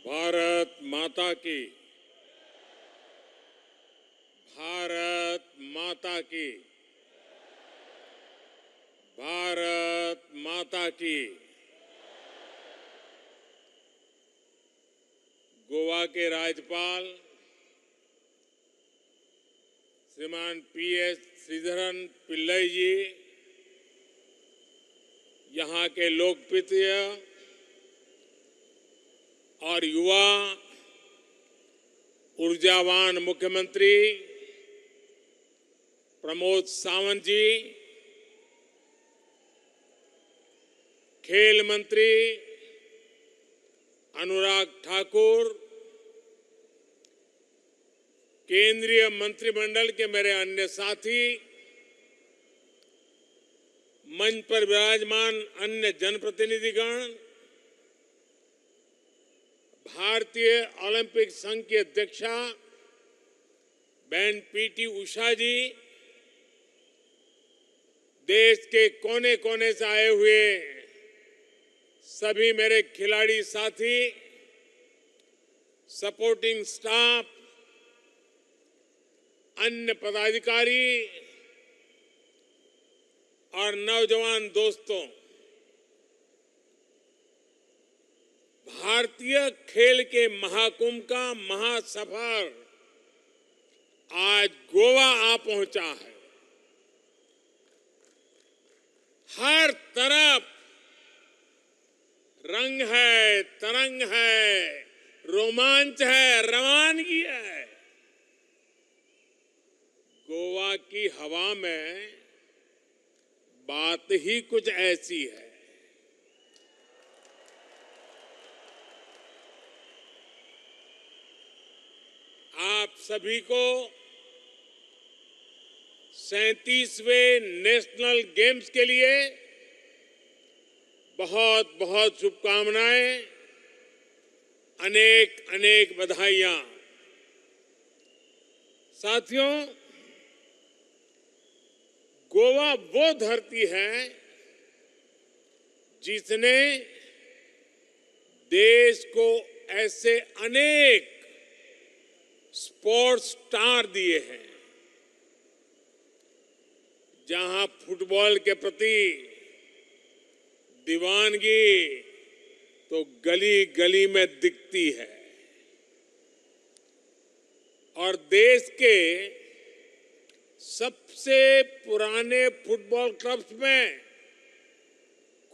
भारत माता की। भारत माता की। भारत माता की। गोवा के राज्यपाल श्रीमान पीएस श्रीधरन पिल्लई जी, यहाँ के लोकप्रिय और युवा ऊर्जावान मुख्यमंत्री प्रमोद सावंत जी, खेल मंत्री अनुराग ठाकुर, केंद्रीय मंत्रिमंडल के मेरे अन्य साथी, मंच पर विराजमान अन्य जनप्रतिनिधिगण, भारतीय ओलंपिक संघ की अध्यक्षा बहन पीटी उषा जी, देश के कोने कोने से आए हुए सभी मेरे खिलाड़ी साथी, सपोर्टिंग स्टाफ, अन्य पदाधिकारी और नौजवान दोस्तों, भारतीय खेल के महाकुंभ का महासफर आज गोवा आ पहुंचा है। हर तरफ रंग है, तरंग है, रोमांच है, रवानगी है। गोवा की हवा में बात ही कुछ ऐसी है। आप सभी को 37वें नेशनल गेम्स के लिए बहुत बहुत शुभकामनाएं, अनेक अनेक बधाइयां। साथियों, गोवा वो धरती है जिसने देश को ऐसे अनेक स्पोर्ट्स स्टार दिए हैं, जहां फुटबॉल के प्रति दीवानगी तो गली गली में दिखती है और देश के सबसे पुराने फुटबॉल क्लब्स में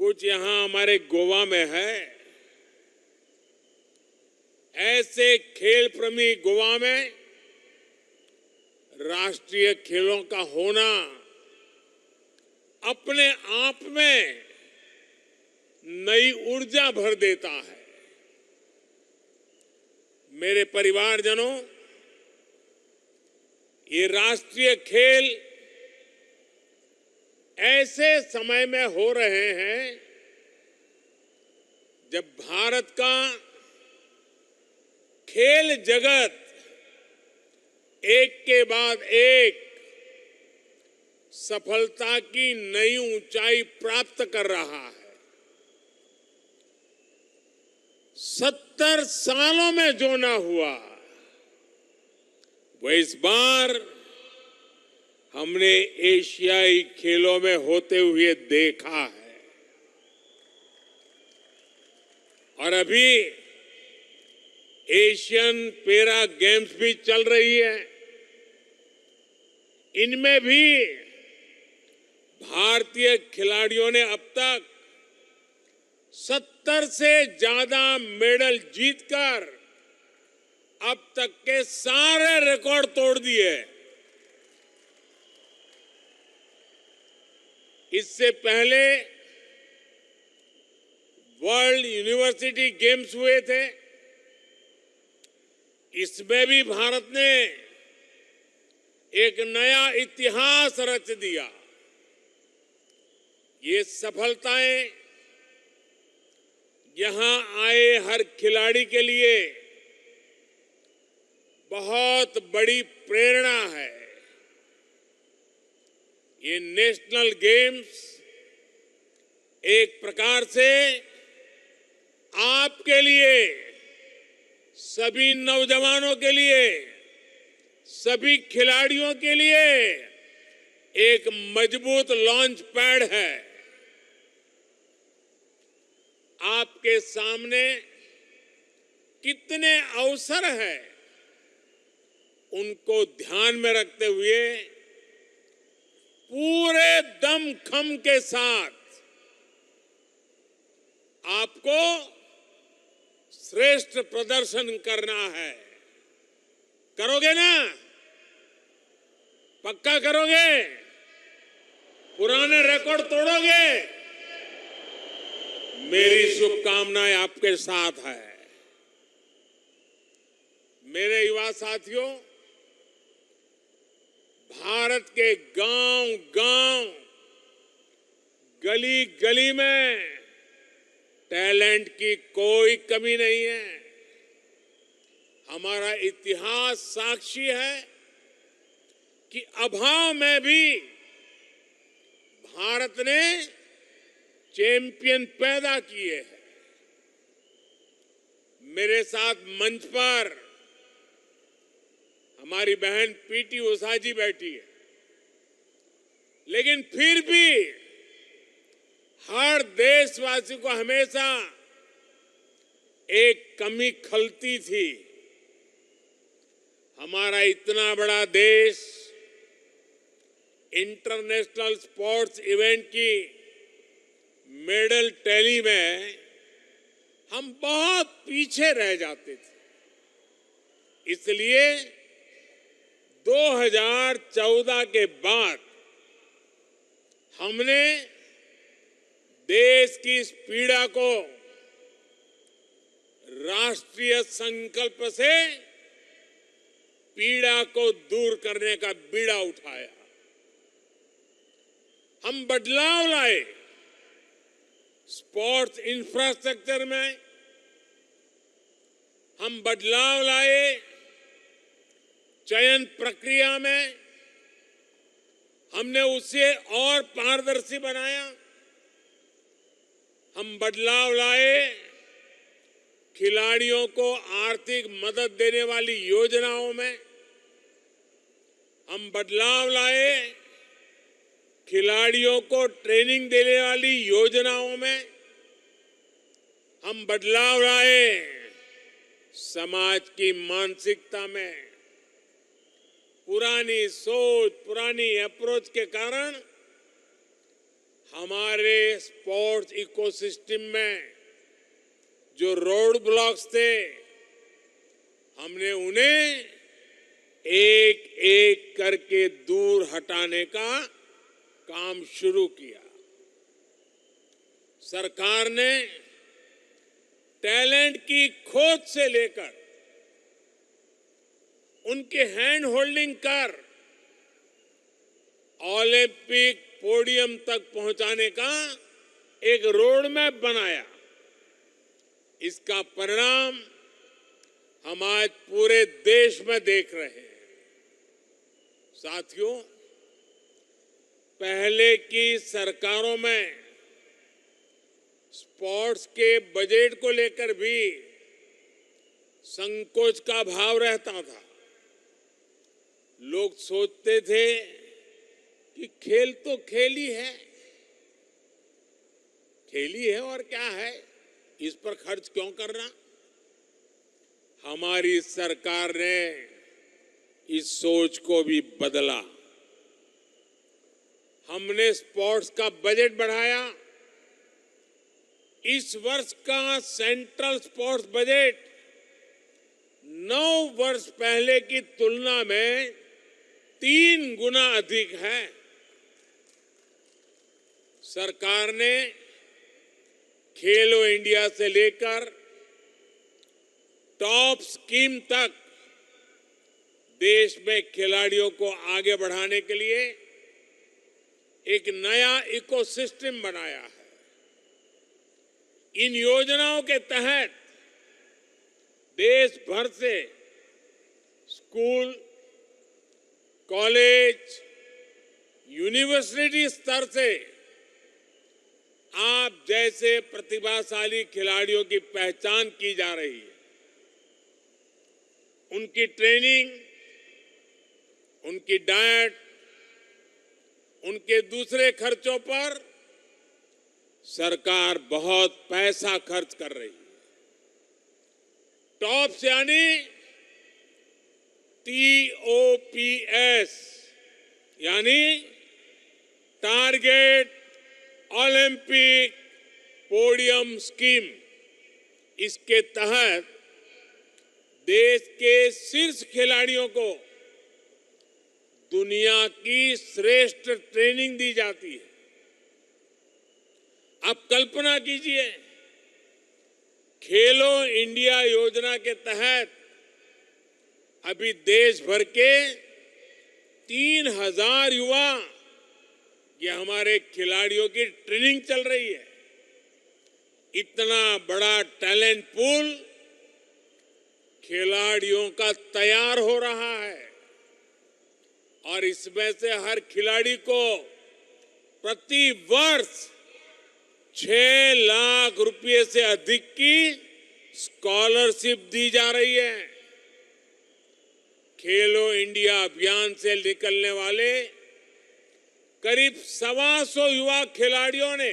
कुछ यहां हमारे गोवा में है। ऐसे खेल प्रेमी गोवा में राष्ट्रीय खेलों का होना अपने आप में नई ऊर्जा भर देता है। मेरे परिवारजनों, ये राष्ट्रीय खेल ऐसे समय में हो रहे हैं जब भारत का खेल जगत एक के बाद एक सफलता की नई ऊंचाई प्राप्त कर रहा है। 70 सालों में जो ना हुआ वो इस बार हमने एशियाई खेलों में होते हुए देखा है। और अभी एशियन पैरा गेम्स भी चल रही है। इनमें भी भारतीय खिलाड़ियों ने अब तक 70 से ज्यादा मेडल जीतकर अब तक के सारे रिकॉर्ड तोड़ दिए। इससे पहले वर्ल्ड यूनिवर्सिटी गेम्स हुए थे, इसमें भी भारत ने एक नया इतिहास रच दिया। ये सफलताएं यहां आए हर खिलाड़ी के लिए बहुत बड़ी प्रेरणा है। ये नेशनल गेम्स एक प्रकार से आपके लिए सभी नौजवानों के लिए, सभी खिलाड़ियों के लिए एक मजबूत लॉन्च पैड है। आपके सामने कितने अवसर हैं, उनको ध्यान में रखते हुए पूरे दमखम के साथ आपको श्रेष्ठ प्रदर्शन करना है। करोगे ना? पक्का करोगे? पुराने रिकॉर्ड तोड़ोगे? मेरी शुभकामनाएं आपके साथ है। मेरे युवा साथियों, भारत के गांव-गांव, गली-गली में टैलेंट की कोई कमी नहीं है। हमारा इतिहास साक्षी है कि अभाव में भी भारत ने चैंपियन पैदा किए हैं। मेरे साथ मंच पर हमारी बहन पीटी उषा जी बैठी है, लेकिन फिर भी हर देशवासी को हमेशा एक कमी खलती थी। हमारा इतना बड़ा देश इंटरनेशनल स्पोर्ट्स इवेंट की मेडल टैली में हम बहुत पीछे रह जाते थे। इसलिए 2014 के बाद हमने देश की इस पीड़ा को राष्ट्रीय संकल्प से पीड़ा को दूर करने का बीड़ा उठाया। हम बदलाव लाए स्पोर्ट्स इंफ्रास्ट्रक्चर में, हम बदलाव लाए चयन प्रक्रिया में, हमने उसे और पारदर्शी बनाया। हम बदलाव लाए खिलाड़ियों को आर्थिक मदद देने वाली योजनाओं में, हम बदलाव लाए खिलाड़ियों को ट्रेनिंग देने वाली योजनाओं में, हम बदलाव लाए समाज की मानसिकता में। पुरानी सोच, पुरानी अप्रोच के कारण हमारे स्पोर्ट्स इकोसिस्टम में जो रोड ब्लॉक्स थे, हमने उन्हें एक एक करके दूर हटाने का काम शुरू किया। सरकार ने टैलेंट की खोज से लेकर उनके हैंड होल्डिंग कर ओलंपिक पोडियम तक पहुंचाने का एक रोड मैप बनाया। इसका परिणाम हम आज पूरे देश में देख रहे हैं। साथियों, पहले की सरकारों में स्पोर्ट्स के बजट को लेकर भी संकोच का भाव रहता था। लोग सोचते थे कि खेल तो खेल ही है और क्या है, इस पर खर्च क्यों करना। हमारी सरकार ने इस सोच को भी बदला। हमने स्पोर्ट्स का बजट बढ़ाया। इस वर्ष का सेंट्रल स्पोर्ट्स बजट 9 वर्ष पहले की तुलना में 3 गुना अधिक है। सरकार ने खेलो इंडिया से लेकर टॉप स्कीम तक देश में खिलाड़ियों को आगे बढ़ाने के लिए एक नया इकोसिस्टम बनाया है। इन योजनाओं के तहत देश भर से स्कूल, कॉलेज, यूनिवर्सिटी स्तर से आप जैसे प्रतिभाशाली खिलाड़ियों की पहचान की जा रही है। उनकी ट्रेनिंग, उनकी डाइट, उनके दूसरे खर्चों पर सरकार बहुत पैसा खर्च कर रही है। टॉप्स यानी TOPS यानी टारगेट ओलंपिक पोडियम स्कीम। इसके तहत देश के शीर्ष खिलाड़ियों को दुनिया की श्रेष्ठ ट्रेनिंग दी जाती है। आप कल्पना कीजिए, खेलो इंडिया योजना के तहत अभी देश भर के 3000 युवा, ये हमारे खिलाड़ियों की ट्रेनिंग चल रही है। इतना बड़ा टैलेंट पूल खिलाड़ियों का तैयार हो रहा है और इसमें से हर खिलाड़ी को प्रति वर्ष 6 लाख रुपए से अधिक की स्कॉलरशिप दी जा रही है। खेलो इंडिया अभियान से निकलने वाले करीब 125 युवा खिलाड़ियों ने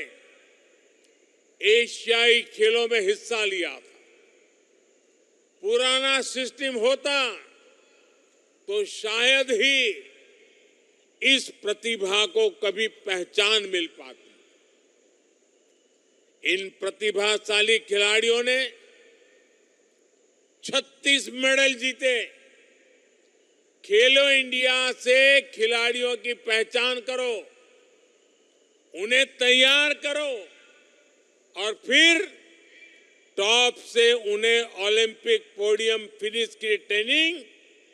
एशियाई खेलों में हिस्सा लिया था। पुराना सिस्टम होता तो शायद ही इस प्रतिभा को कभी पहचान मिल पाती। इन प्रतिभाशाली खिलाड़ियों ने 36 मेडल जीते। खेलो इंडिया से खिलाड़ियों की पहचान करो, उन्हें तैयार करो और फिर टॉप से उन्हें ओलंपिक पोडियम फिनिश की ट्रेनिंग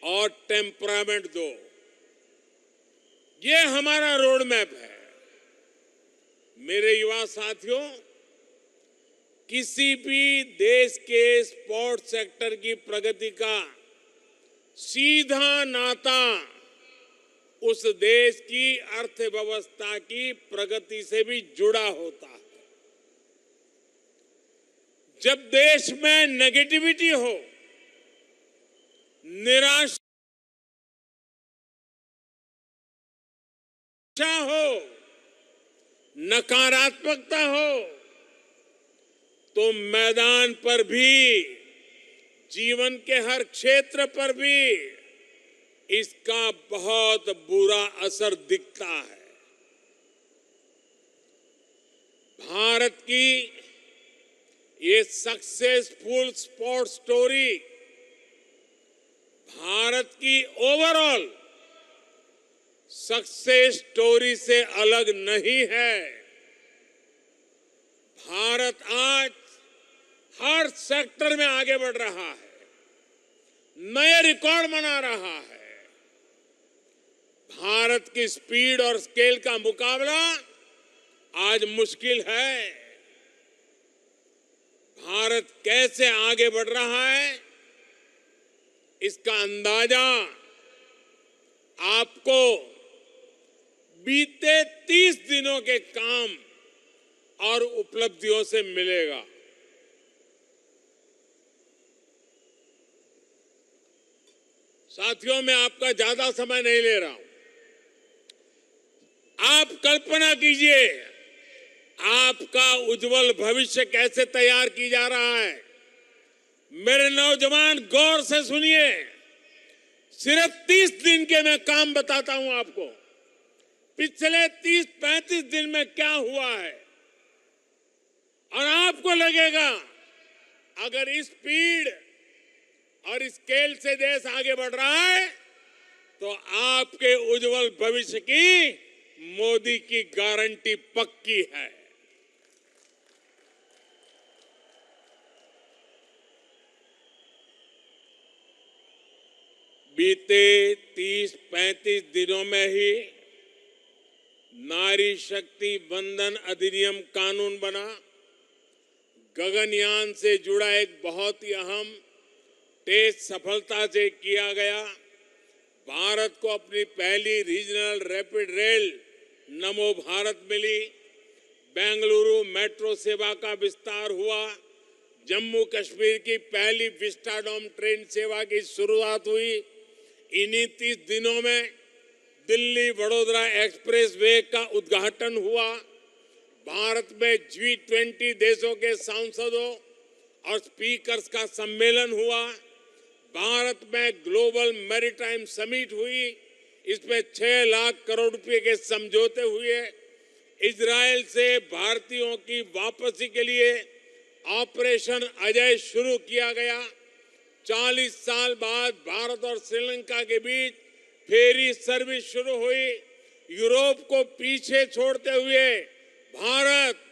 और टेम्परामेंट दो। ये हमारा रोड मैप है। मेरे युवा साथियों, किसी भी देश के स्पोर्ट्स सेक्टर की प्रगति का सीधा नाता उस देश की अर्थव्यवस्था की प्रगति से भी जुड़ा होता है। जब देश में नेगेटिविटी हो, निराशा हो, नकारात्मकता हो, तो मैदान पर भी, जीवन के हर क्षेत्र पर भी इसका बहुत बुरा असर दिखता है। भारत की ये सक्सेसफुल स्पोर्ट्स स्टोरी भारत की ओवरऑल सक्सेस स्टोरी से अलग नहीं है। भारत आज हर सेक्टर में आगे बढ़ रहा है, नए रिकॉर्ड बना रहा है। भारत की स्पीड और स्केल का मुकाबला आज मुश्किल है। भारत कैसे आगे बढ़ रहा है, इसका अंदाजा आपको बीते 30 दिनों के काम और उपलब्धियों से मिलेगा। साथियों, मैं आपका ज्यादा समय नहीं ले रहा हूं। आप कल्पना कीजिए, आपका उज्जवल भविष्य कैसे तैयार की जा रहा है। मेरे नौजवान, गौर से सुनिए। सिर्फ 30 दिन के मैं काम बताता हूं आपको। पिछले 30-35 दिन में क्या हुआ है, और आपको लगेगा अगर इस स्पीड और स्केल से देश आगे बढ़ रहा है तो आपके उज्जवल भविष्य की मोदी की गारंटी पक्की है। बीते 30-35 दिनों में ही नारी शक्ति वंदन अधिनियम कानून बना। गगनयान से जुड़ा एक बहुत ही अहम टेस्ट सफलता से किया गया। भारत को अपनी पहली रीजनल रैपिड रेल नमो भारत मिली। बेंगलुरु मेट्रो सेवा का विस्तार हुआ। जम्मू कश्मीर की पहली विस्टाडोम ट्रेन सेवा की शुरुआत हुई। इन्हीं 30 दिनों में दिल्ली वडोदरा एक्सप्रेस वे का उद्घाटन हुआ। भारत में G20 देशों के सांसदों और स्पीकर्स का सम्मेलन हुआ। भारत में ग्लोबल मैरीटाइम समिट हुई। इसमें 6 लाख करोड़ रुपए के समझौते हुए। इजरायल से भारतीयों की वापसी के लिए ऑपरेशन अजय शुरू किया गया। 40 साल बाद भारत और श्रीलंका के बीच फेरी सर्विस शुरू हुई। यूरोप को पीछे छोड़ते हुए भारत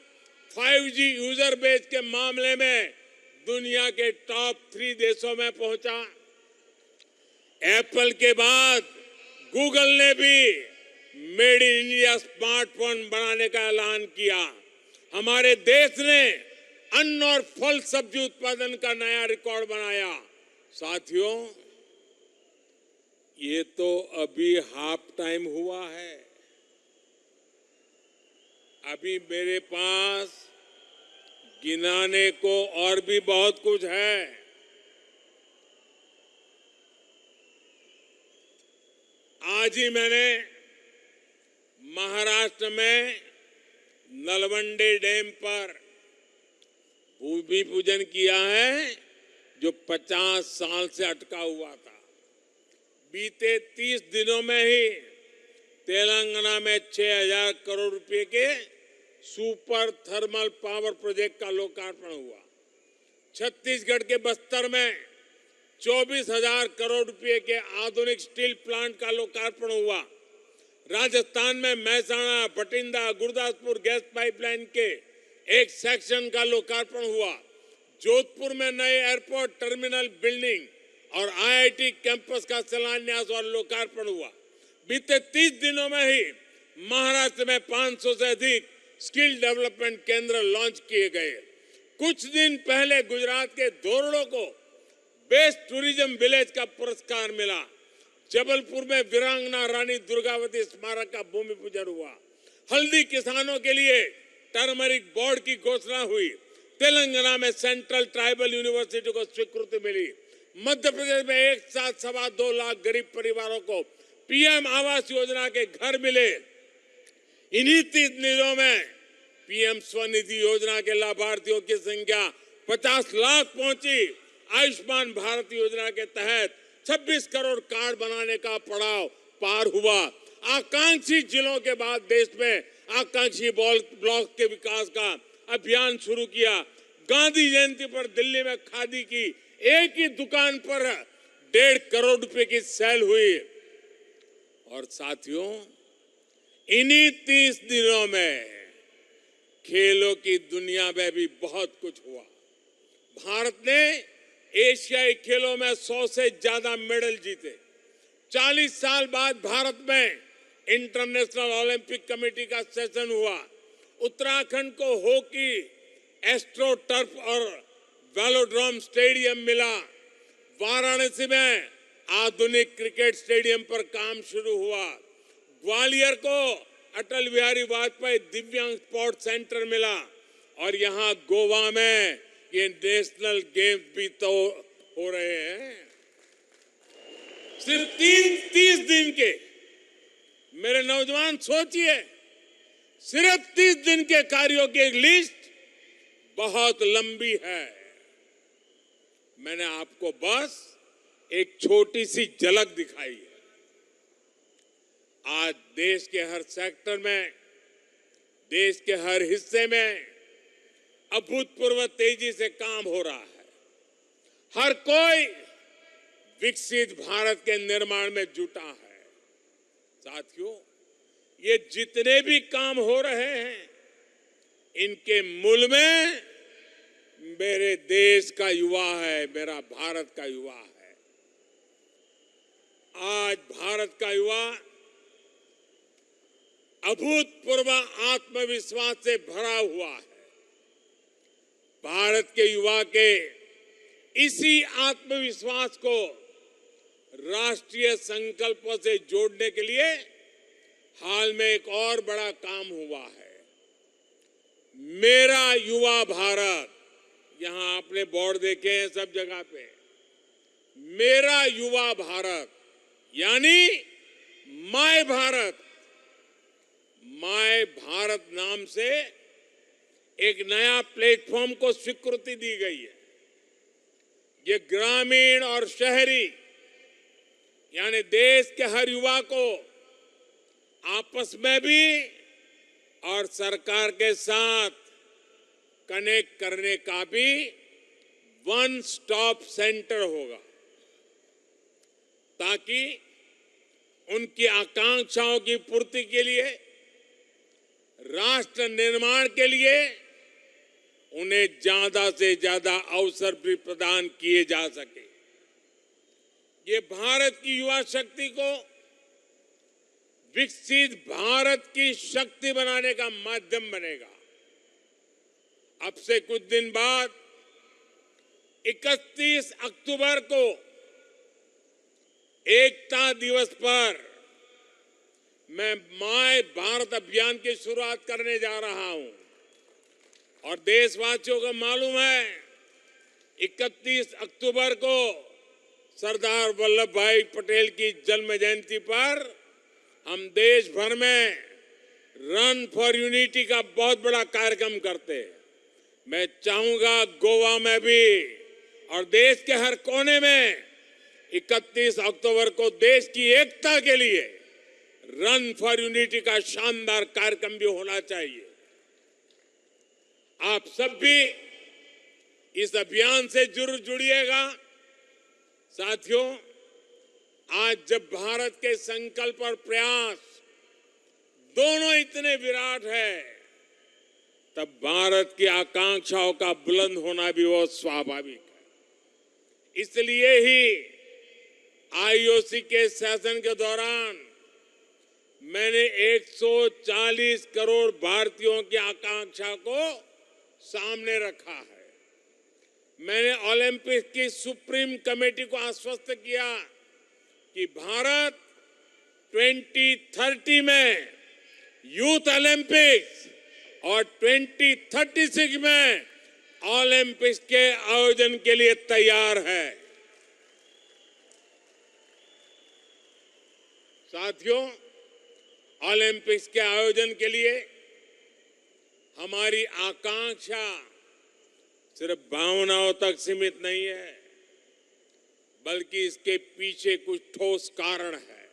5G यूजर बेस के मामले में दुनिया के टॉप 3 देशों में पहुंचा। एप्पल के बाद गूगल ने भी मेड इन इंडिया स्मार्टफोन बनाने का ऐलान किया। हमारे देश ने अन्न और फल सब्जी उत्पादन का नया रिकॉर्ड बनाया। साथियों, ये तो अभी हाफ टाइम हुआ है। अभी मेरे पास गिनाने को और भी बहुत कुछ है। आज ही मैंने महाराष्ट्र में नलवंडे डैम पर भूमि पूजन किया है, जो 50 साल से अटका हुआ था। बीते 30 दिनों में ही तेलंगाना में 6,000 करोड़ रुपए के सुपर थर्मल पावर प्रोजेक्ट का लोकार्पण हुआ। छत्तीसगढ़ के बस्तर में 24,000 करोड़ रुपए के आधुनिक स्टील प्लांट का लोकार्पण हुआ। राजस्थान में महसाणा, बठिंडा, गुरदासपुर गैस पाइपलाइन के एक सेक्शन का लोकार्पण हुआ। जोधपुर में नए एयरपोर्ट टर्मिनल बिल्डिंग और IIT कैंपस का शिलान्यास और लोकार्पण हुआ। बीते 30 दिनों में ही महाराष्ट्र में 500 से अधिक स्किल डेवलपमेंट केंद्र लॉन्च किए गए। कुछ दिन पहले गुजरात के धोरडो को बेस्ट टूरिज्म विलेज का पुरस्कार मिला। जबलपुर में वीरांगना रानी दुर्गावती स्मारक का भूमि पूजन हुआ। हल्दी किसानों के लिए टर्मरिक बोर्ड की घोषणा हुई। तेलंगाना में सेंट्रल ट्राइबल यूनिवर्सिटी को स्वीकृति मिली। मध्य प्रदेश में एक साथ 2.25 लाख गरीब परिवारों को PM आवास योजना के घर मिले। इन्हीं 30 दिनों में PM स्वनिधि योजना के लाभार्थियों की संख्या 50 लाख पहुंची। आयुष्मान भारत योजना के तहत 26 करोड़ कार्ड बनाने का पड़ाव पार हुआ। आकांक्षी जिलों के बाद देश में आकांक्षी ब्लॉक के विकास का अभियान शुरू किया। गांधी जयंती पर दिल्ली में खादी की एक ही दुकान पर 1.5 करोड़ रुपए की सेल हुई। और साथियों, इन्हीं 30 दिनों में खेलों की दुनिया में भी बहुत कुछ हुआ। भारत ने एशियाई खेलों में 100 से ज्यादा मेडल जीते। 40 साल बाद भारत में इंटरनेशनल ओलंपिक कमेटी का सेशन हुआ। उत्तराखंड को हॉकी, एस्ट्रो टर्फ और वेलोड्रोम स्टेडियम मिला। वाराणसी में आधुनिक क्रिकेट स्टेडियम पर काम शुरू हुआ। ग्वालियर को अटल बिहारी वाजपेयी दिव्यांग स्पोर्ट्स सेंटर मिला। और यहाँ गोवा में ये नेशनल गेम्स भी तो हो रहे हैं। सिर्फ 30 दिन के, मेरे नौजवान सोचिए, सिर्फ 30 दिन के कार्यों की एक लिस्ट बहुत लंबी है। मैंने आपको बस एक छोटी सी झलक दिखाई है। आज देश के हर सेक्टर में, देश के हर हिस्से में अभूतपूर्व तेजी से काम हो रहा है। हर कोई विकसित भारत के निर्माण में जुटा है। साथियों, ये जितने भी काम हो रहे हैं, इनके मूल में मेरे देश का युवा है, मेरा भारत का युवा है। आज भारत का युवा अभूतपूर्व आत्मविश्वास से भरा हुआ है। भारत के युवा के इसी आत्मविश्वास को राष्ट्रीय संकल्पों से जोड़ने के लिए हाल में एक और बड़ा काम हुआ है। मेरा युवा भारत यहां आपने बोर्ड देखे हैं सब जगह पे, मेरा युवा भारत यानी माय भारत। माय भारत नाम से एक नया प्लेटफॉर्म को स्वीकृति दी गई है। ये ग्रामीण और शहरी यानी देश के हर युवा को आपस में भी और सरकार के साथ कनेक्ट करने का भी वन स्टॉप सेंटर होगा, ताकि उनकी आकांक्षाओं की पूर्ति के लिए, राष्ट्र निर्माण के लिए उन्हें ज्यादा से ज्यादा अवसर भी प्रदान किए जा सके। ये भारत की युवा शक्ति को विकसित भारत की शक्ति बनाने का माध्यम बनेगा। अब से कुछ दिन बाद 31 अक्टूबर को एकता दिवस पर मैं माय भारत अभियान की शुरुआत करने जा रहा हूं और देशवासियों को मालूम है 31 अक्टूबर को सरदार वल्लभ भाई पटेल की जन्म जयंती पर हम देश भर में रन फॉर यूनिटी का बहुत बड़ा कार्यक्रम करते हैं। मैं चाहूंगा गोवा में भी और देश के हर कोने में 31 अक्टूबर को देश की एकता के लिए रन फॉर यूनिटी का शानदार कार्यक्रम भी होना चाहिए। आप सब भी इस अभियान से जरूर जुड़िएगा। साथियों, आज जब भारत के संकल्प और प्रयास दोनों इतने विराट है, तब भारत की आकांक्षाओं का बुलंद होना भी बहुत स्वाभाविक है। इसलिए ही आईओसी के शासन के दौरान मैंने 140 करोड़ भारतीयों की आकांक्षा को सामने रखा है। मैंने ओलंपिक की सुप्रीम कमेटी को आश्वस्त किया कि भारत 2030 में यूथ ओलंपिक्स और 2036 में ओलंपिक्स के आयोजन के लिए तैयार है। साथियों, ओलंपिक्स के आयोजन के लिए हमारी आकांक्षा सिर्फ भावनाओं तक सीमित नहीं है, बल्कि इसके पीछे कुछ ठोस कारण है।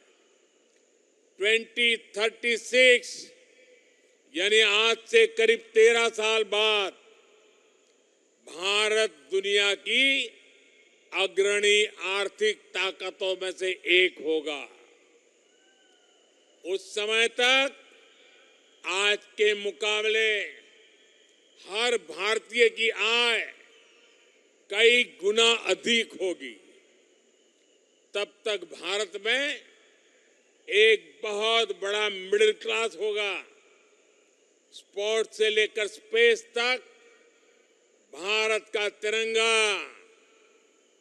2036 यानी आज से करीब 13 साल बाद भारत दुनिया की अग्रणी आर्थिक ताकतों में से एक होगा। उस समय तक आज के मुकाबले हर भारतीय की आय कई गुना अधिक होगी। तब तक भारत में एक बहुत बड़ा मिडिल क्लास होगा। स्पोर्ट्स से लेकर स्पेस तक भारत का तिरंगा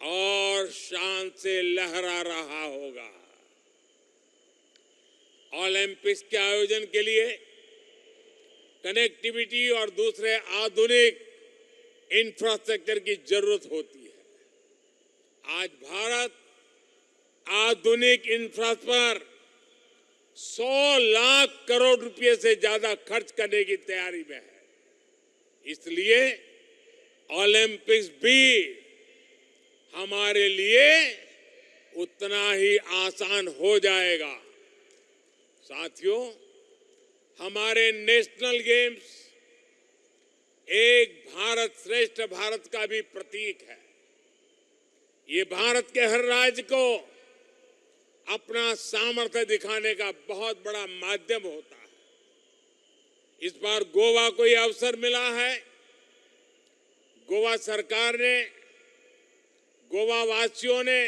और शान से लहरा रहा होगा। ओलंपिक्स के आयोजन के लिए कनेक्टिविटी और दूसरे आधुनिक इंफ्रास्ट्रक्चर की जरूरत होती है। आज भारत आधुनिक इंफ्रास्ट्रक्चर पर 100 लाख करोड़ रुपए से ज्यादा खर्च करने की तैयारी में है। इसलिए ओलंपिक्स भी हमारे लिए उतना ही आसान हो जाएगा। साथियों, हमारे नेशनल गेम्स एक भारत श्रेष्ठ भारत का भी प्रतीक है। ये भारत के हर राज्य को अपना सामर्थ्य दिखाने का बहुत बड़ा माध्यम होता है। इस बार गोवा को यह अवसर मिला है। गोवा सरकार ने, गोवा वासियों ने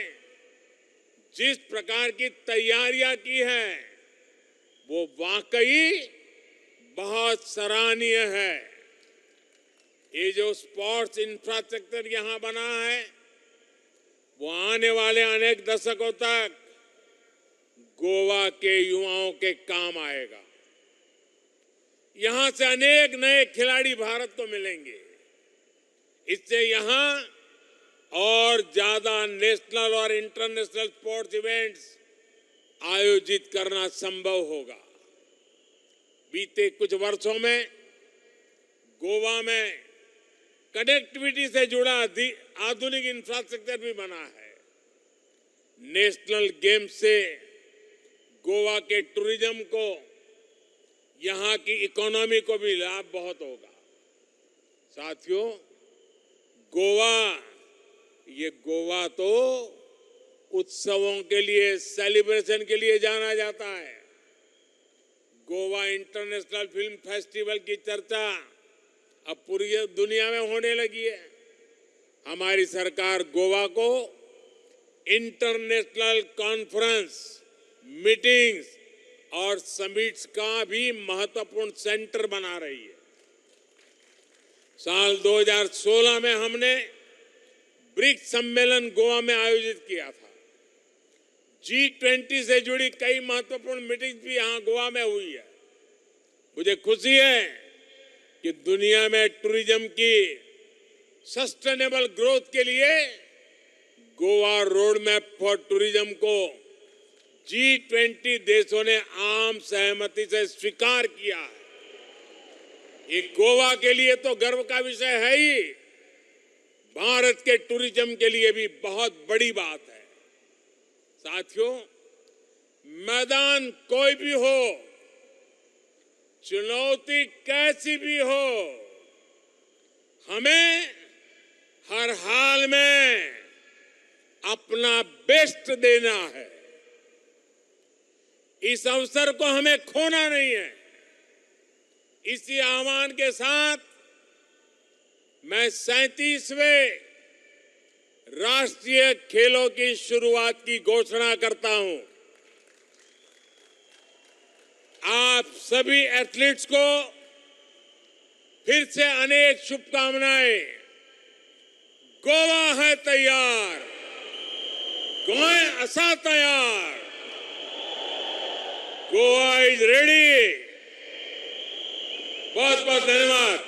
जिस प्रकार की तैयारियां की हैं, वो वाकई बहुत सराहनीय है। ये जो स्पोर्ट्स इंफ्रास्ट्रक्चर यहां बना है, वो आने वाले अनेक दशकों तक गोवा के युवाओं के काम आएगा। यहां से अनेक नए खिलाड़ी भारत को मिलेंगे। इससे यहां और ज्यादा नेशनल और इंटरनेशनल स्पोर्ट्स इवेंट्स आयोजित करना संभव होगा। बीते कुछ वर्षों में गोवा में कनेक्टिविटी से जुड़ा आधुनिक इंफ्रास्ट्रक्चर भी बना है। नेशनल गेम्स से गोवा के टूरिज्म को, यहां की इकोनॉमी को भी लाभ बहुत होगा। साथियों, गोवा तो उत्सवों के लिए, सेलिब्रेशन के लिए जाना जाता है। गोवा इंटरनेशनल फिल्म फेस्टिवल की चर्चा अब पूरी दुनिया में होने लगी है। हमारी सरकार गोवा को इंटरनेशनल कॉन्फ्रेंस, मीटिंग्स और समिट्स का भी महत्वपूर्ण सेंटर बना रही है। साल 2016 में हमने ब्रिक्स सम्मेलन गोवा में आयोजित किया था। G20 से जुड़ी कई महत्वपूर्ण मीटिंग भी यहां गोवा में हुई है। मुझे खुशी है कि दुनिया में टूरिज्म की सस्टेनेबल ग्रोथ के लिए Goa road map for tourism को G20 देशों ने आम सहमति से स्वीकार किया है। ये गोवा के लिए तो गर्व का विषय है ही, भारत के टूरिज्म के लिए भी बहुत बड़ी बात है। साथियों, मैदान कोई भी हो, चुनौती कैसी भी हो, हमें हर हाल में अपना बेस्ट देना है। इस अवसर को हमें खोना नहीं है। इसी आह्वान के साथ मैं 37वें राष्ट्रीय खेलों की शुरुआत की घोषणा करता हूं। आप सभी एथलीट्स को फिर से अनेक शुभकामनाएं। गोवा है तैयार, गोवा असा तैयार, गोवा इज रेडी। बहुत बहुत धन्यवाद।